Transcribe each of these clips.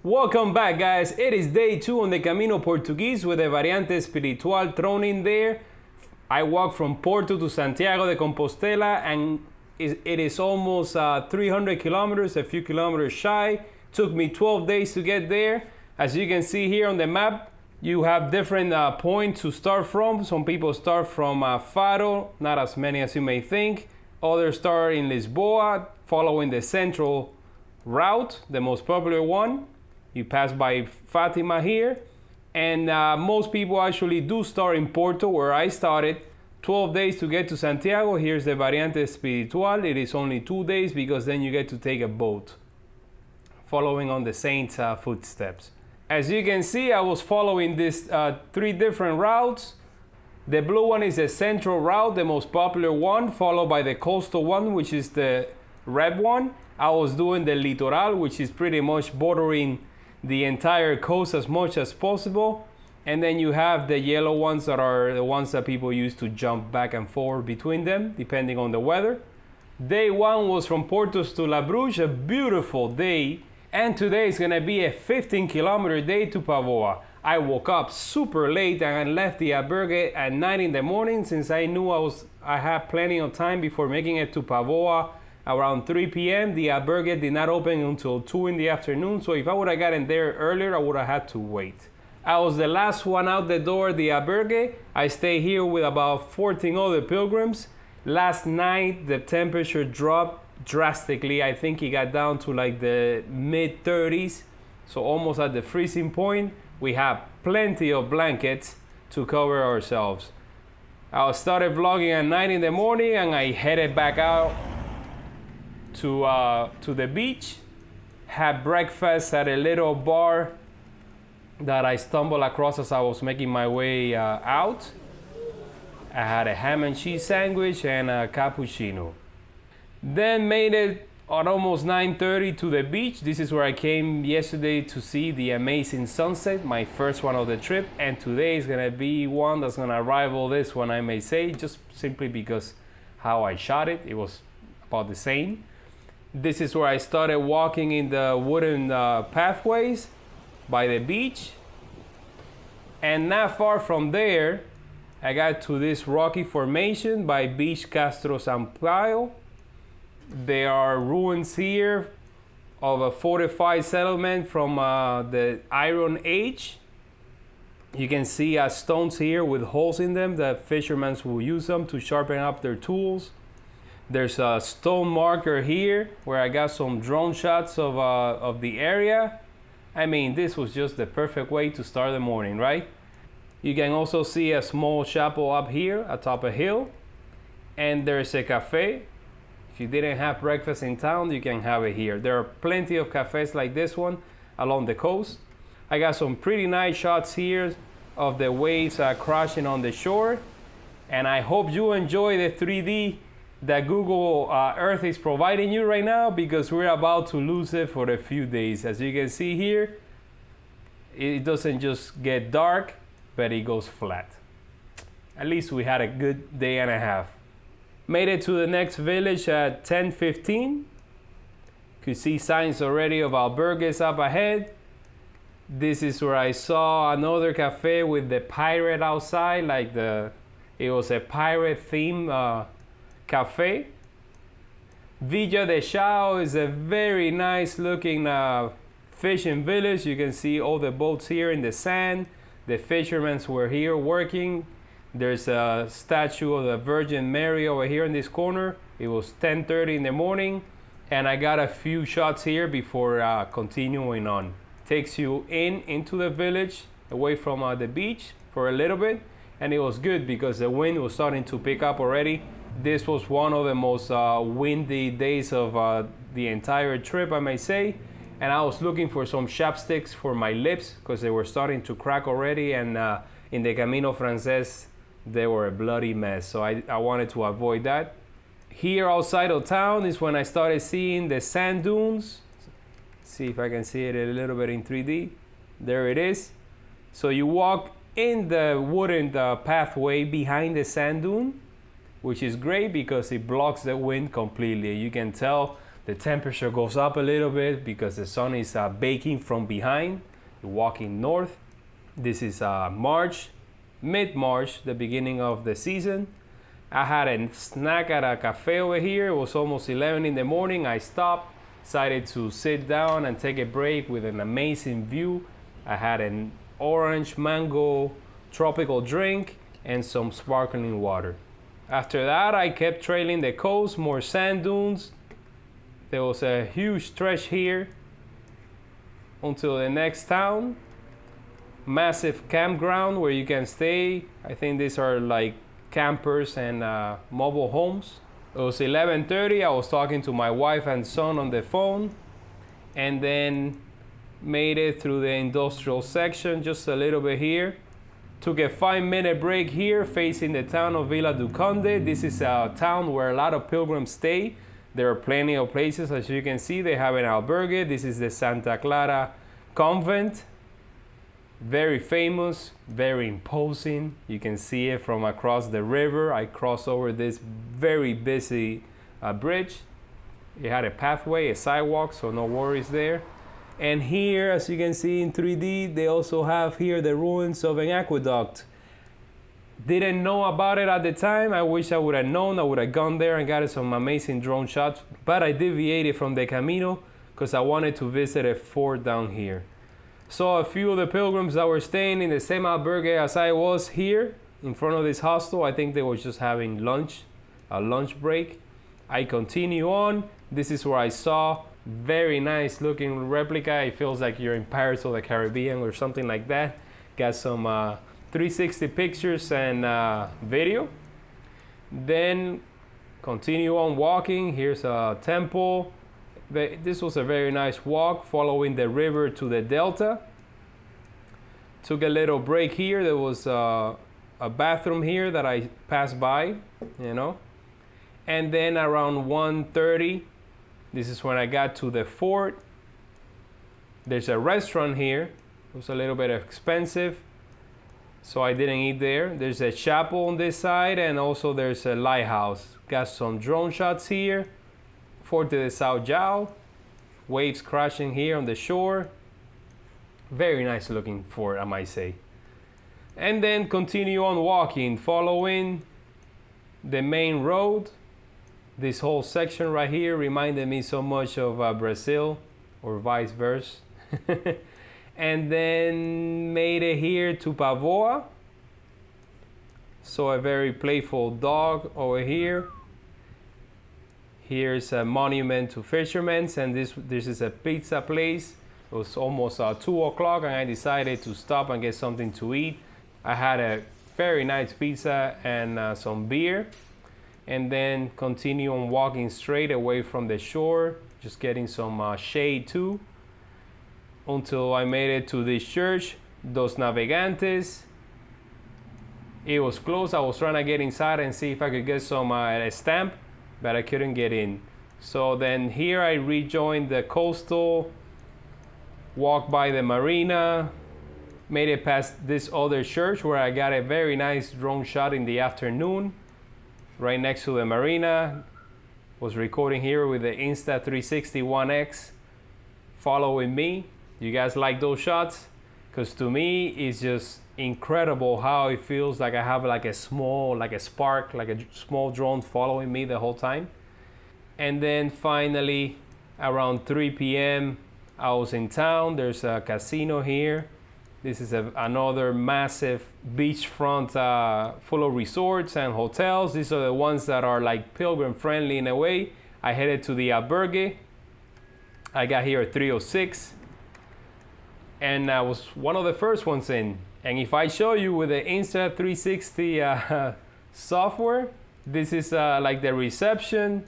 Welcome back, guys. It is day 2 on the Camino Portuguese with the Variante Espiritual thrown in there. I walked from Porto to Santiago de Compostela, and it is almost 300 kilometers, a few kilometers shy. Took me 12 days to get there. As you can see here on the map, you have different points to start from. Some people start from Faro, not as many as you may think. Others start in Lisboa, following the central route, the most popular one. You pass by Fatima here, and most people actually do start in Porto, where I started. 12 days to get to Santiago. Here's the Variante Espiritual. It is only 2 days because then you get to take a boat, following on the saint's footsteps. As you can see, I was following these 3 different routes. The blue one is the central route, the most popular one, followed by the coastal one, which is the red one. I was doing the Litoral, which is pretty much bordering the entire coast as much as possible. And then you have the yellow ones that are the ones that people use to jump back and forth between them, depending on the weather. Day 1 was from Portos to Labruge, a beautiful day. And today is gonna be a 15-kilometer day to Póvoa. I woke up super late and I left the Albergue at 9 in the morning, since I knew I had plenty of time before making it to Póvoa. Around 3 p.m. The Albergue did not open until 2 in the afternoon, so if I would have gotten there earlier, I would have had to wait. I was the last one out the door, the Albergue. I stayed here with about 14 other pilgrims. Last night, the temperature dropped drastically. I think it got down to like the mid-30s, so almost at the freezing point. We have plenty of blankets to cover ourselves. I started vlogging at 9 in the morning and I headed back out to the beach. Had breakfast at a little bar that I stumbled across as I was making my way out. I had a ham and cheese sandwich and a cappuccino. Then made it at almost 9:30 to the beach. This is where I came yesterday to see the amazing sunset, my first one of the trip, and today is gonna be one that's gonna rival this one, I may say, just simply because how I shot it. It was about the same. This is where I started walking in the wooden pathways by the beach. And not far from there, I got to this rocky formation by Beach Castro Sampaio. There are ruins here of a fortified settlement from the Iron Age. You can see stones here with holes in them that fishermen will use them to sharpen up their tools. There's a stone marker here where I got some drone shots of the area. I mean, this was just the perfect way to start the morning, right? You can also see a small chapel up here atop a hill. And there's a cafe. If you didn't have breakfast in town, you can have it here. There are plenty of cafes like this one along the coast. I got some pretty nice shots here of the waves crashing on the shore. And I hope you enjoy the 3D that Google Earth is providing you right now, because we're about to lose it for a few days. As you can see here, it doesn't just get dark, but it goes flat. At least we had a good day and a half. Made it to the next village at 10:15. Could see signs already of albergues up ahead. This is where I saw another cafe with the pirate outside, like it was a pirate theme cafe. Villa de Chao is a very nice looking fishing village. You can see all the boats here in the sand. The fishermen were here working. There's a statue of the Virgin Mary over here in this corner. It was 10:30 in the morning, and I got a few shots here before continuing on. Takes you into the village, away from the beach for a little bit, and it was good because the wind was starting to pick up already. This was one of the most windy days of the entire trip, I may say. And I was looking for some chapsticks for my lips because they were starting to crack already. And in the Camino Frances, they were a bloody mess. So I wanted to avoid that. Here outside of town is when I started seeing the sand dunes. See if I can see it a little bit in 3D. There it is. So you walk in the wooden pathway behind the sand dune, which is great because it blocks the wind completely. You can tell the temperature goes up a little bit because the sun is baking from behind. You're walking north. This is March, mid-March, the beginning of the season. I had a snack at a cafe over here. It was almost 11 in the morning. I stopped, decided to sit down and take a break with an amazing view. I had an orange mango tropical drink and some sparkling water. After that, I kept trailing the coast, more sand dunes. There was a huge stretch here until the next town. Massive campground where you can stay. I think these are like campers and mobile homes. It was 11:30. I was talking to my wife and son on the phone, and then made it through the industrial section just a little bit here. Took a 5-minute break here facing the town of Vila do Conde. This is a town where a lot of pilgrims stay. There are plenty of places, as you can see. They have an albergue. This is the Santa Clara Convent. Very famous, very imposing. You can see it from across the river. I crossed over this very busy bridge. It had a pathway, a sidewalk, so no worries there. And here, as you can see in 3D, they also have here the ruins of an aqueduct. Didn't know about it at the time. I wish I would have known. I would have gone there and got some amazing drone shots. But I deviated from the Camino because I wanted to visit a fort down here. Saw a few of the pilgrims that were staying in the same albergue as I was here in front of this hostel. I think they were just having lunch, a lunch break. I continue on. This is where I saw very nice looking replica. It feels like you're in Pirates of the Caribbean or something like that. Got some 360 pictures and video. Then continue on walking. Here's a temple. This was a very nice walk following the river to the delta. Took a little break here. There was a bathroom here that I passed by, you know. And then around 1:30, this is when I got to the fort. There's a restaurant here. It was a little bit expensive, so I didn't eat there. There's a chapel on this side, and also there's a lighthouse. Got some drone shots here. Forte de São João. Waves crashing here on the shore. Very nice looking fort, I might say. And then continue on walking, following the main road. This whole section right here reminded me so much of Brazil, or vice versa. And then made it here to Póvoa. Saw a very playful dog over here. Here's a monument to fishermen, and this is a pizza place. It was almost 2 o'clock, and I decided to stop and get something to eat. I had a very nice pizza and some beer, and then continue on walking straight away from the shore, just getting some shade too, until I made it to this church, Dos Navegantes. It was closed. I was trying to get inside and see if I could get some a stamp, but I couldn't get in. So then here I rejoined the coastal, walked by the marina, made it past this other church where I got a very nice drone shot in the afternoon, right next to the marina. Was recording here with the Insta360 1X following me. You guys like those shots? Because to me, it's just incredible how it feels like I have like a spark, like a small drone following me the whole time. And then finally, around 3 p.m., I was in town. There's a casino here. This is another massive beachfront full of resorts and hotels. These are the ones that are like pilgrim friendly in a way. I headed to the Albergue. I got here at 3:06. And I was one of the first ones in. And if I show you with the Insta360 software, this is like the reception.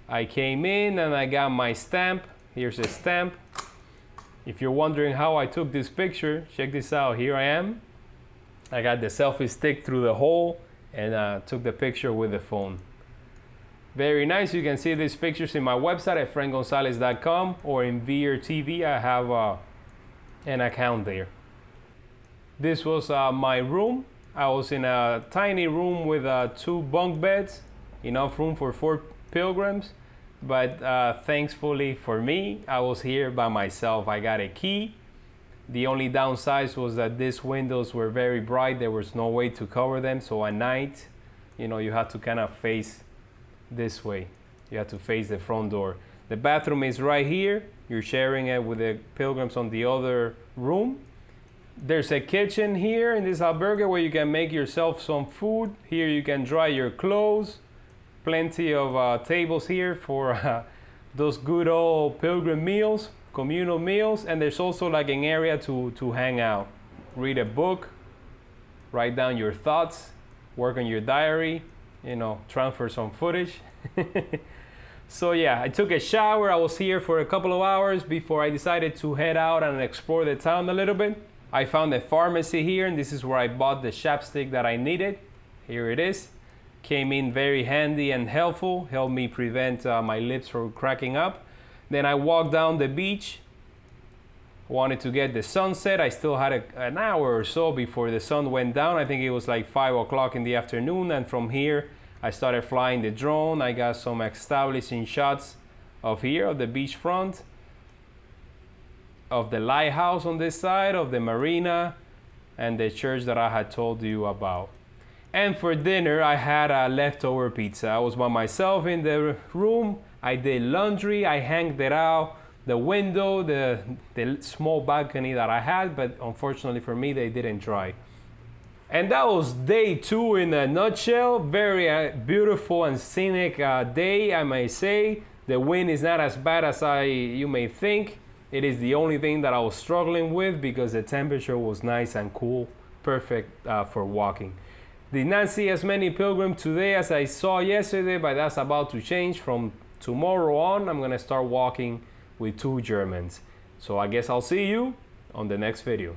I came in and I got my stamp. Here's a stamp. If you're wondering how I took this picture, check this out. Here I am. I got the selfie stick through the hole and took the picture with the phone. Very nice. You can see these pictures in my website at frankgonzalez.com or in VR TV. I have an account there. This was my room. I was in a tiny room with 2 bunk beds, enough room for 4 pilgrims. But thankfully for me, I was here by myself. I got a key. The only downside was that these windows were very bright. There was no way to cover them. So at night, you know, you had to kind of face this way. You had to face the front door. The bathroom is right here. You're sharing it with the pilgrims on the other room. There's a kitchen here in this albergue where you can make yourself some food. Here you can dry your clothes. Plenty of tables here for those good old pilgrim meals, communal meals. And there's also like an area to hang out. Read a book, write down your thoughts, work on your diary, you know, transfer some footage. So yeah, I took a shower. I was here for a couple of hours before I decided to head out and explore the town a little bit. I found a pharmacy here, and this is where I bought the chapstick that I needed. Here it is. Came in very handy and helpful, helped me prevent my lips from cracking up. Then I walked down the beach. Wanted to get the sunset. I still had an hour or so before the sun went down. I think it was like 5 o'clock in the afternoon, and from here I started flying the drone. I got some establishing shots of here, of the beachfront, of the lighthouse on this side, of the marina, and the church that I had told you about. And for dinner, I had a leftover pizza. I was by myself in the room. I did laundry. I hanged it out the window, the small balcony that I had, but unfortunately for me, they didn't dry. And that was day 2 in a nutshell. Very beautiful and scenic day, I may say. The wind is not as bad as you may think. It is the only thing that I was struggling with because the temperature was nice and cool, perfect for walking. Did not see as many pilgrims today as I saw yesterday, but that's about to change. From tomorrow on, I'm gonna start walking with 2 Germans. So I guess I'll see you on the next video.